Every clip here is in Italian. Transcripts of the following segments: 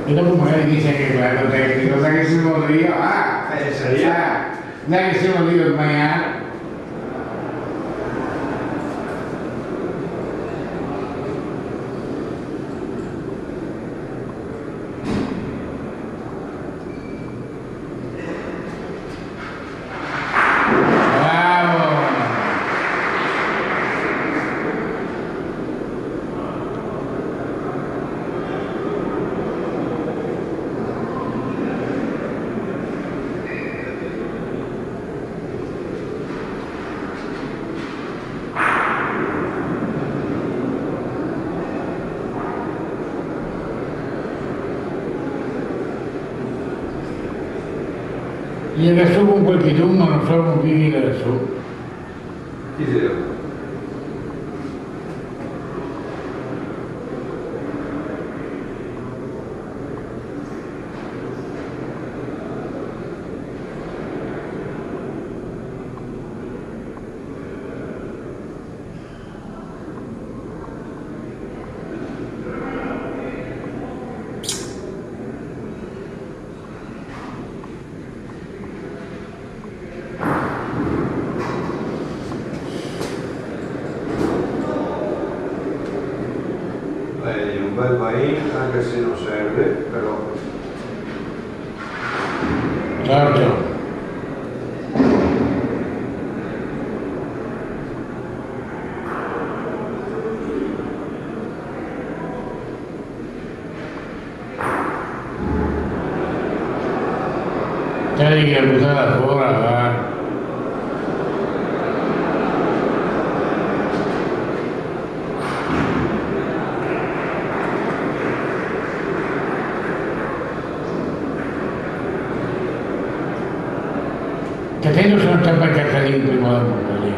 E dopo magari dice che quello tecnico, sai che sono io, dai che sono io il maiale. Gli adesso con quel bidone ma non so con chi adesso. Chi sei? Un bel vai anche se non serve, però. Certo. Dai che buttata fuori, va. Cateno sono tappato lì prima della bocca lì.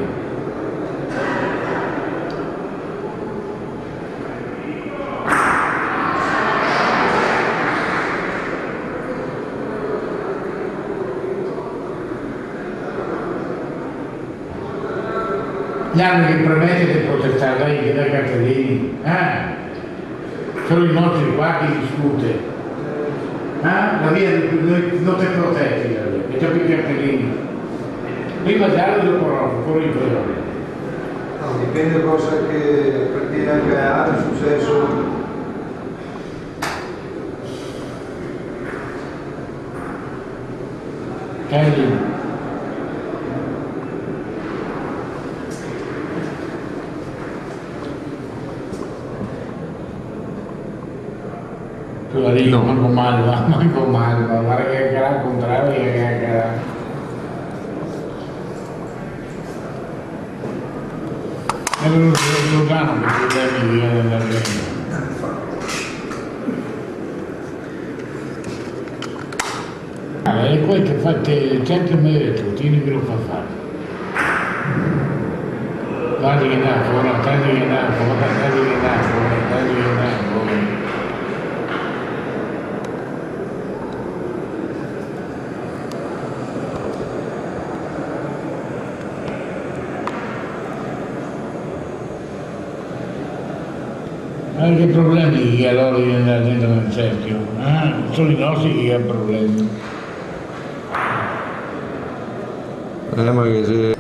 L'anno che promette di protestare dai cartellini, sono i nostri qua che discute. La via non ti protetti, e c'è più cartellini. Prima giallo dopo rosso, fuori in colore. No, dipende cosa che perché anche è successo. Kelly. Tu la dici, no. Manco male, guarda che era al contrario che era. È venuto Lugano per problemi di via dell'argento. E poi che fate 100 metri, tieni che lo fa fare. Guardi che dà fuori, guardi che dà fuori. Che problemi che allora di andare dentro nel cerchio? Sono i nostri che hanno problemi. Ma che se...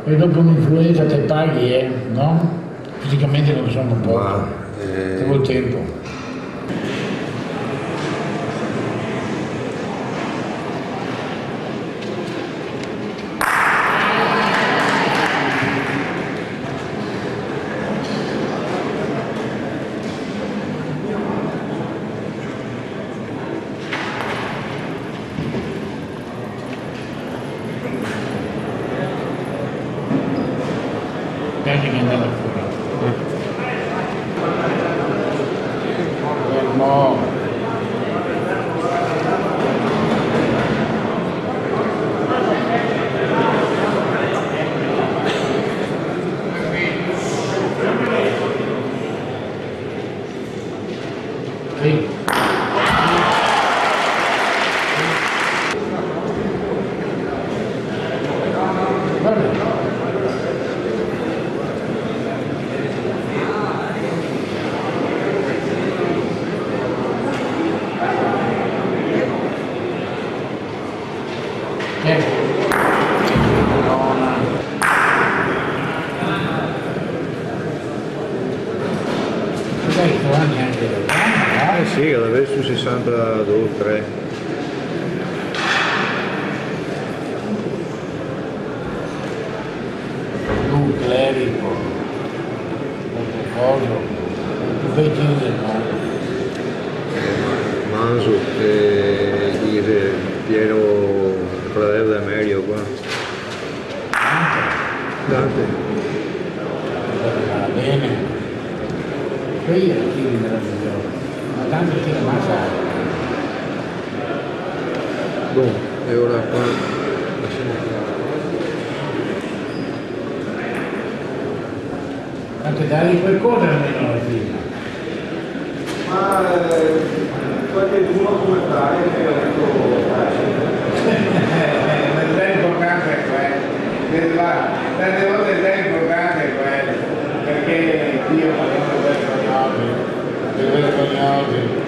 E dopo un'influenza te paghi, no? Fisicamente non sono poco, devo il tempo. Prendi che andava fuori. Fermo. Sì, che deve su 62, 3. Un clerico, un vecchio del mondo. Manso, dice Piero, fratello di Merio qua. Dante. Va bene. Qui è il figlio meraviglioso, ma tanto che la massa. Boh, e ora qua lasciamo qua. Anche dargli qualcosa almeno alla figlia. Ma qualcuno come fai che ha L'idea importante è quella, tante volte l'idea importante è quella, perché Dio fa delle vergognose.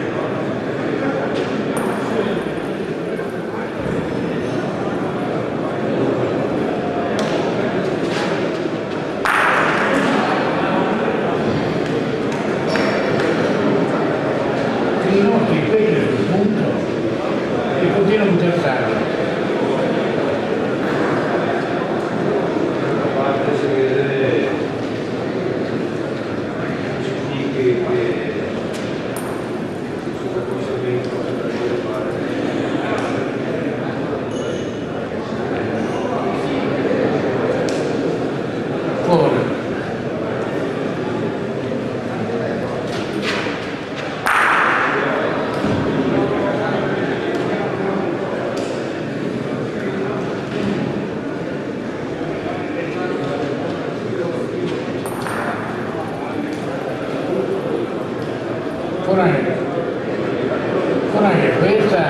Foraglia, questa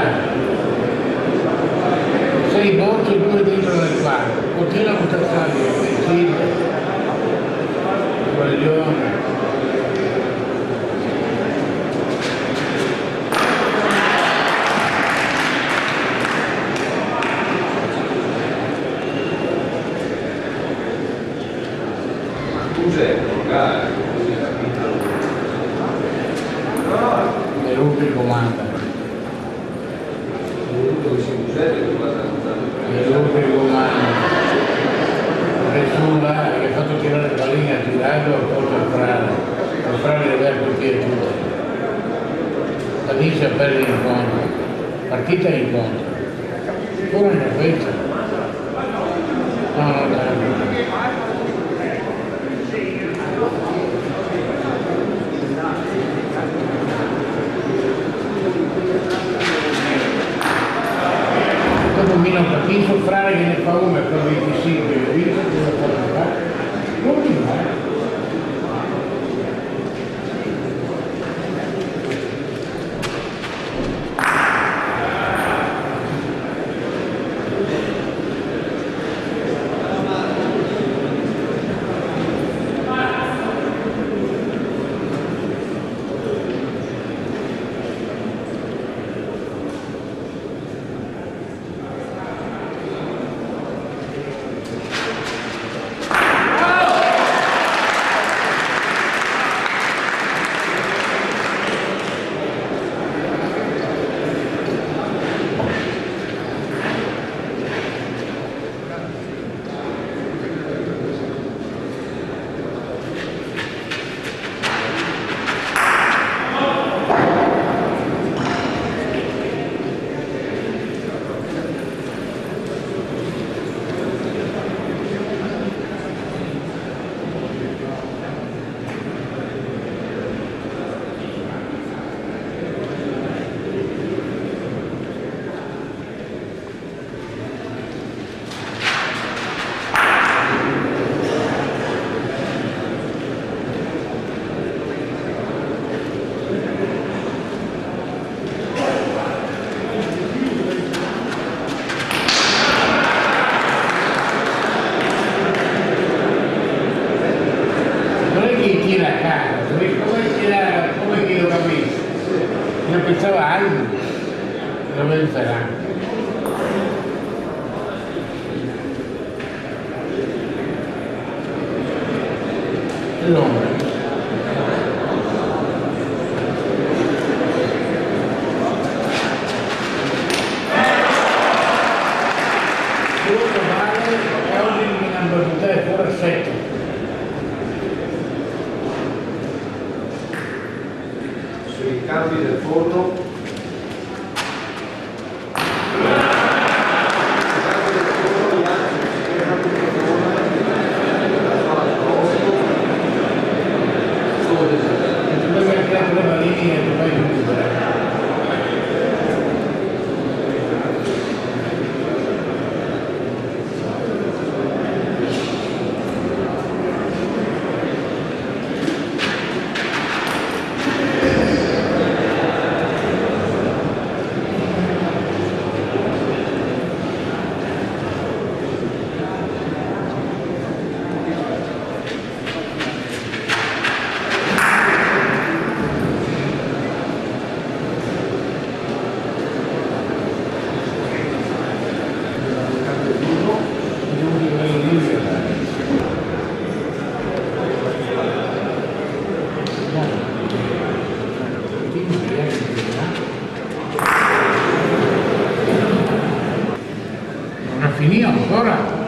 sei morto e due dentro nel quarto, continua a buttare sì, guaglione. Cos'è? Così capito? E Rupi comanda. E Rupi comanda. Nessuno che ha fatto tirare il pallino, ha tirato e porta il frare deve aver colpire tutto. La vince a perdere l'incontro. Partita e incontro. Ora ne questa. No, no. Non capisco il frare che ne fa uno per 25 e visto che lo fa fare. Non mi va. pensava a algo, lo pensará. l'ombra. Tutto vale e oggi eliminando di te fuori a 7. Sui campi del forno. Non ha finito ancora?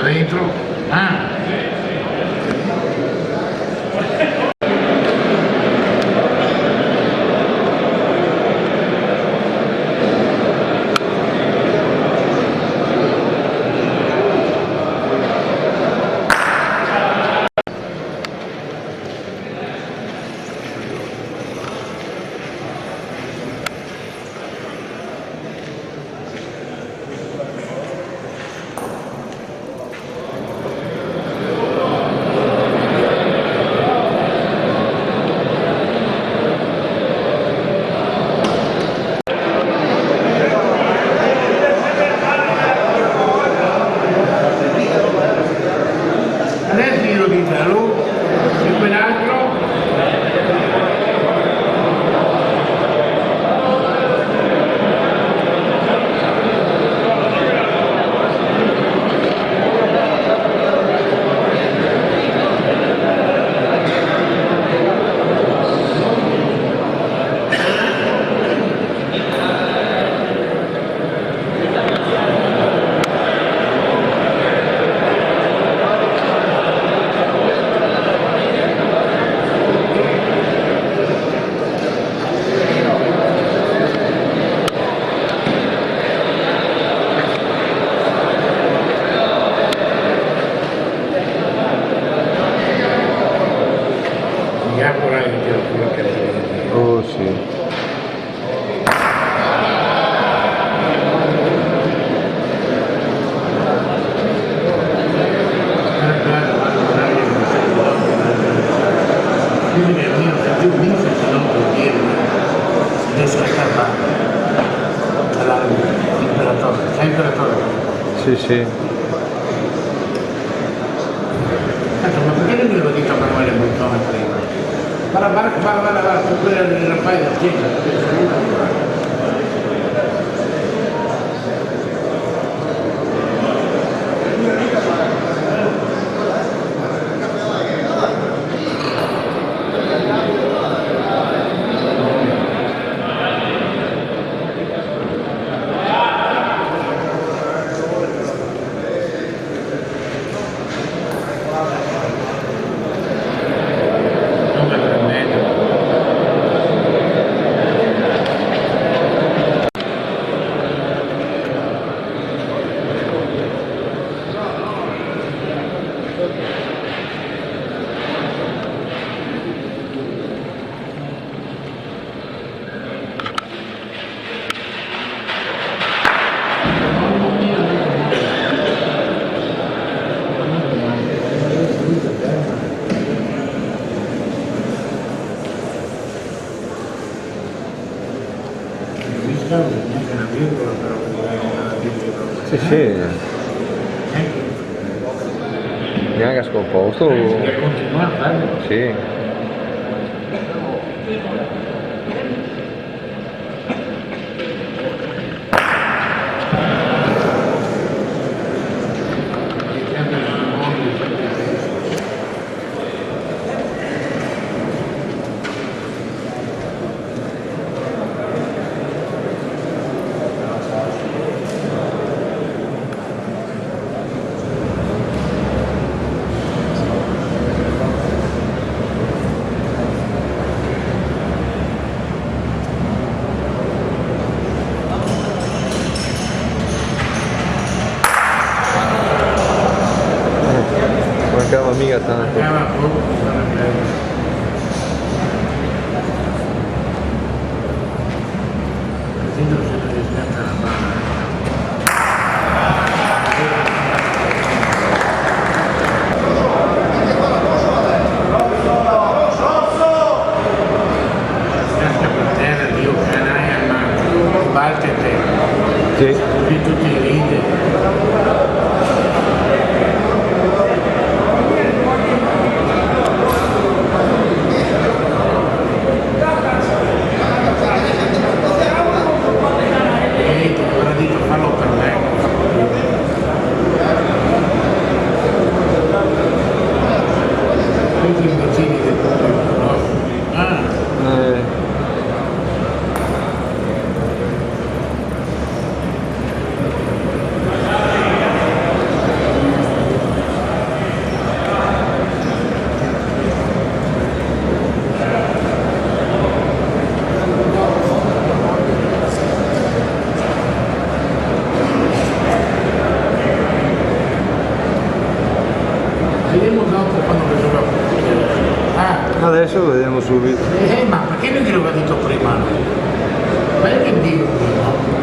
Dentro, adesso io di Zalù e quell'altro Oh sì. Sì, sì. Ma perché non glielo dico a Manuele Bontone prima? Guarda, con quella del Raffaele da Chiesa. causa neanche una virgola, però una virgola. Sì, sì, neanche scomposto. Che continua a fare. Sì. Mancava mica tanto. Mancava poco, non è bello. Così non si riscatta la palla. Schiaccia per terra, Dio canaia, ma batte te. Sì. Così tutti ride. Ora dico fallo per me. Tutti i bacini del pubblico, no? Ah, vediamo dopo quando lo gioca. Ah, adesso lo vediamo subito. ma perché non glielo aveva detto prima? Ma è che dico prima?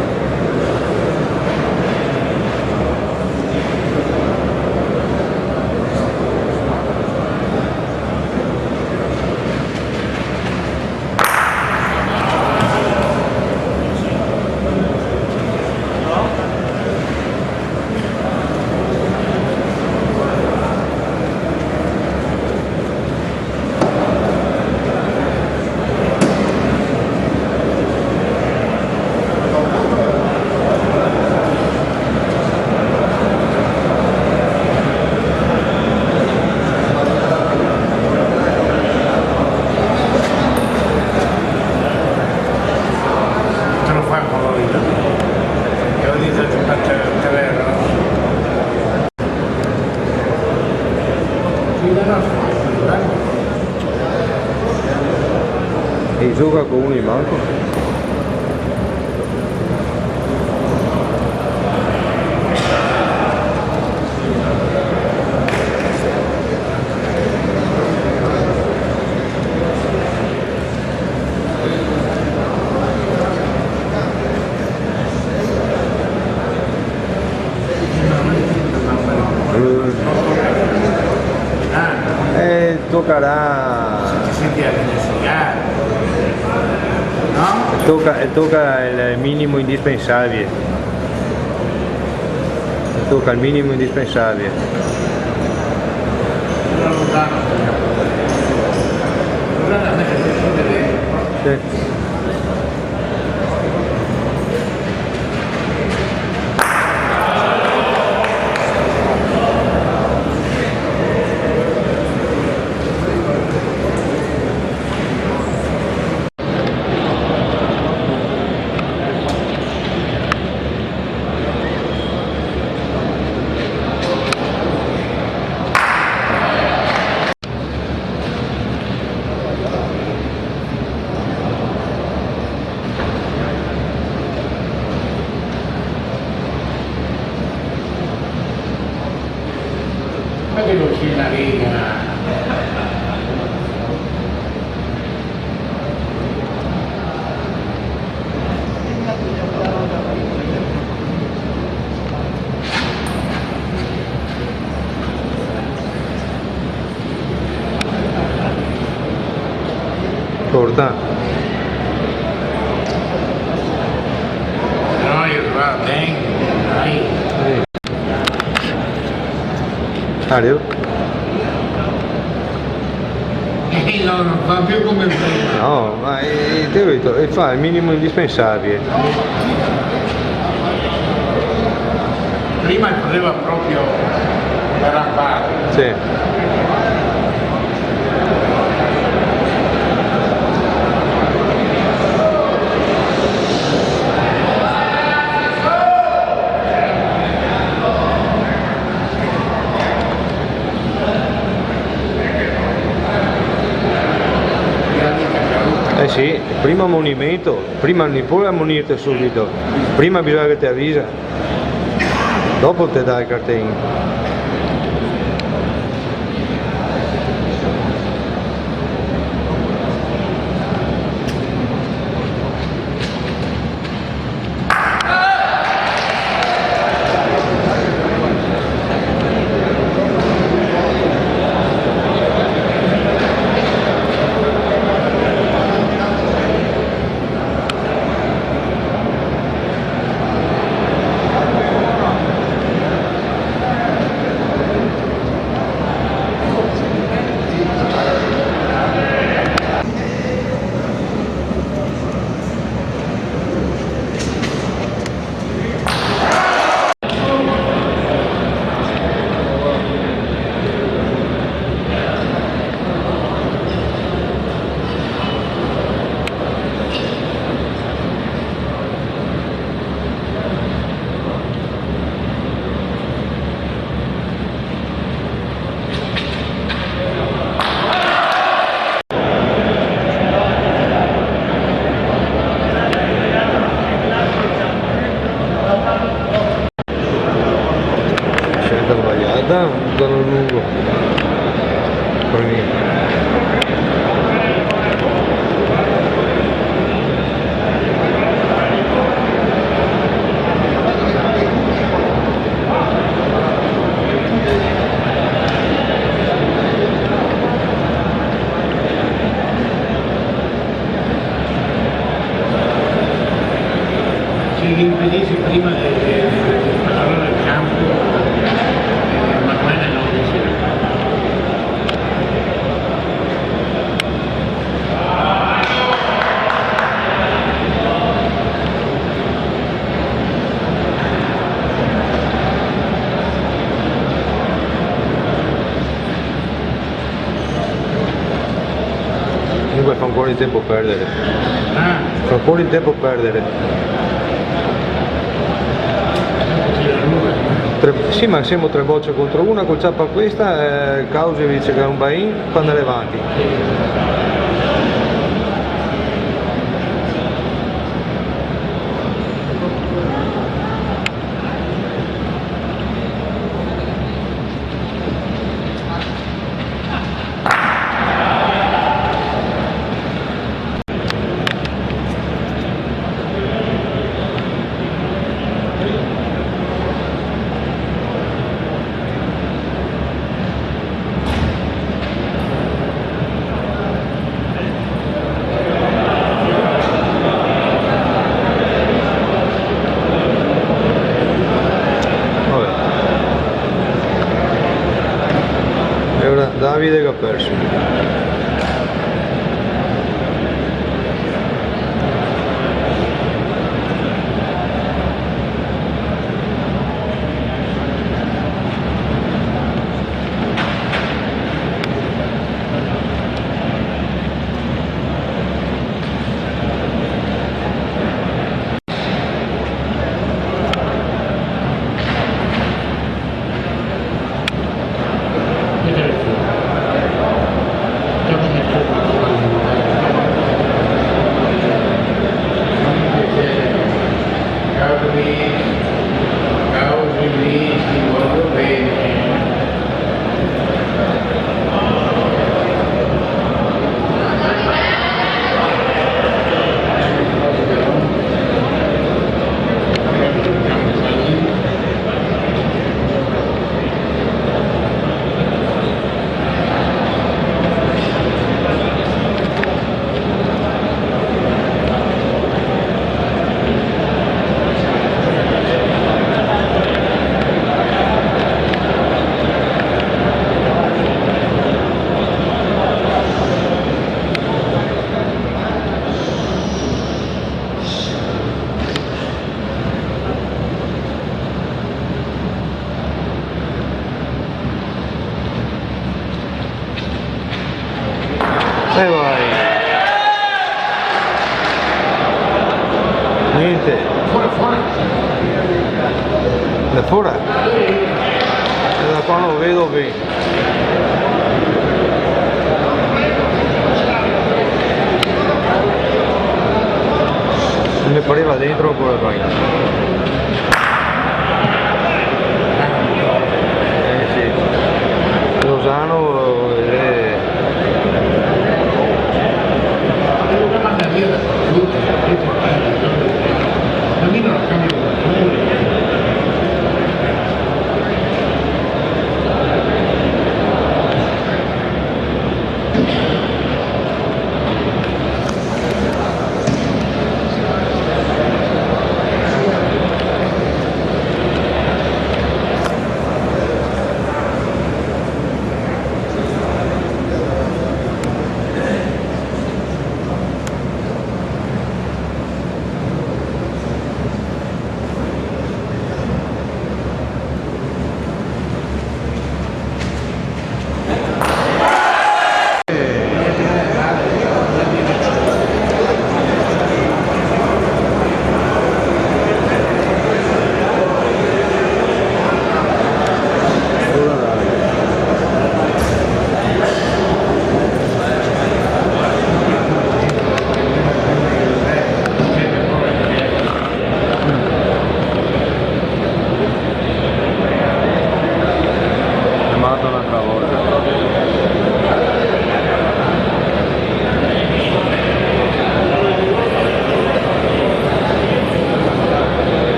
E gioca con uno in manco. Toccherà. Ti senti a investigare, no? Tocca il minimo indispensabile. Tocca il minimo indispensabile. Sono lontano. Allora non è che si vede. Sì. Ma che non c'è una riga? Corta. Mario? No, non fa più come prima. No, ma ti ho detto, fa il minimo indispensabile. Prima correva proprio arrabbato. Sì. Eh sì, prima ammonimento, prima non puoi ammonirti subito, prima bisogna che ti avvisa, dopo ti dai il cartellino. Sono lungo. Se li impedisci prima di parlare del campo, ma quella non dice. Comunque fa un po' di tempo perdere. Fa un po' di tempo perdere. Sì, ma siamo 3 bocce contro una, col ciappa a questa, Causi dice che è un buy-in, fa andare avanti. E ora Davide che ha perso. niente. Fuori, fuori. Da fuori? Da qua non lo vedo bene. Mi pareva dentro ancora qua. Sì. Lozano Manda via da tutto, la mia non cambia.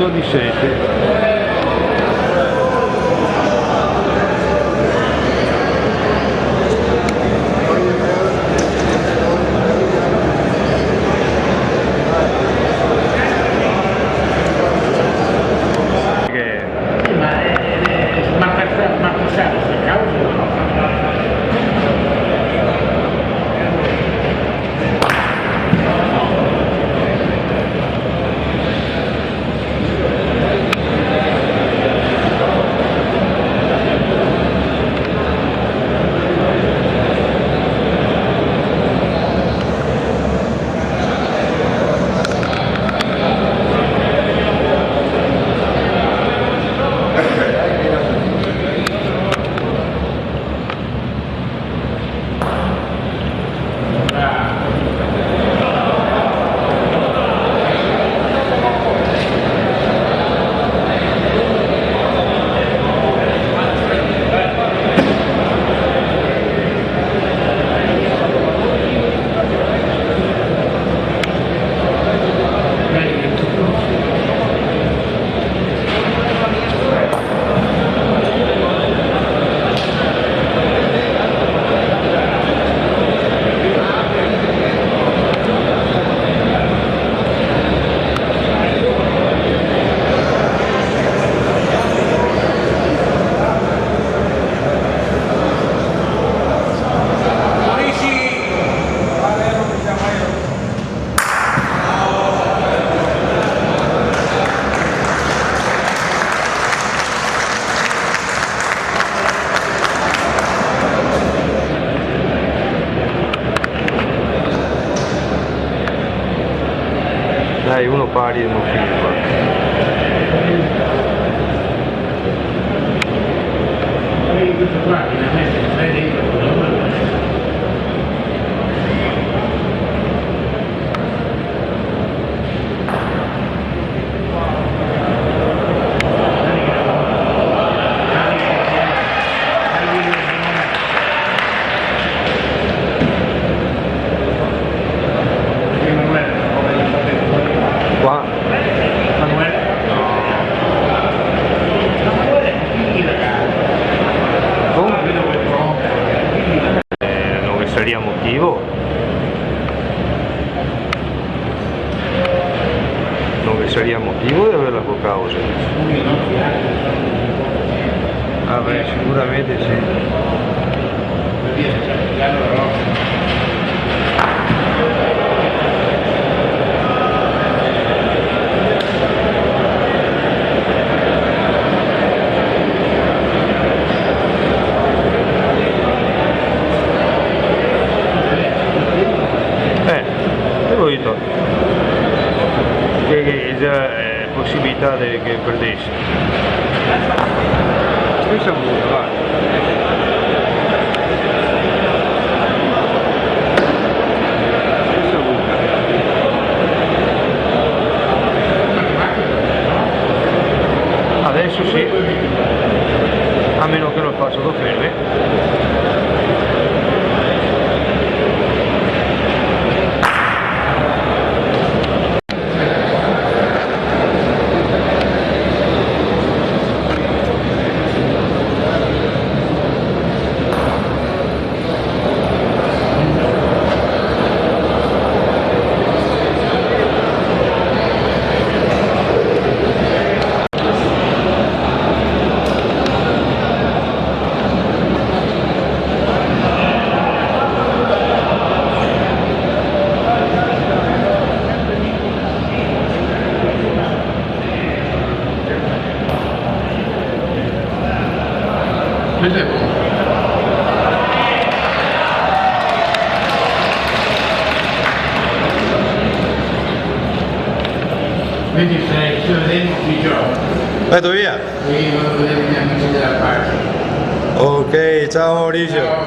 Di 7. Dai, uno pari e uno finito. Questo qua finalmente stai dentro. Sería motivo, non vi sería motivo di averla cocao, sì. Ah beh, sicuramente sì. che perdessi. Questa è buona, vai. Questa è buona. Adesso sì, a meno che non faccio lo ferme. Questo è buono. Vedi se ci vedremo qui gioco. Vado via. Qui vado a vedere i miei amici della pace. Ok, ciao Maurizio. Ciao,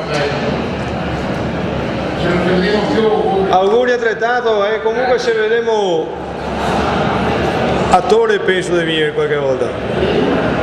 se non ci vediamo più. Auguri altrettanto e comunque se vedremo attore penso di venire qualche volta.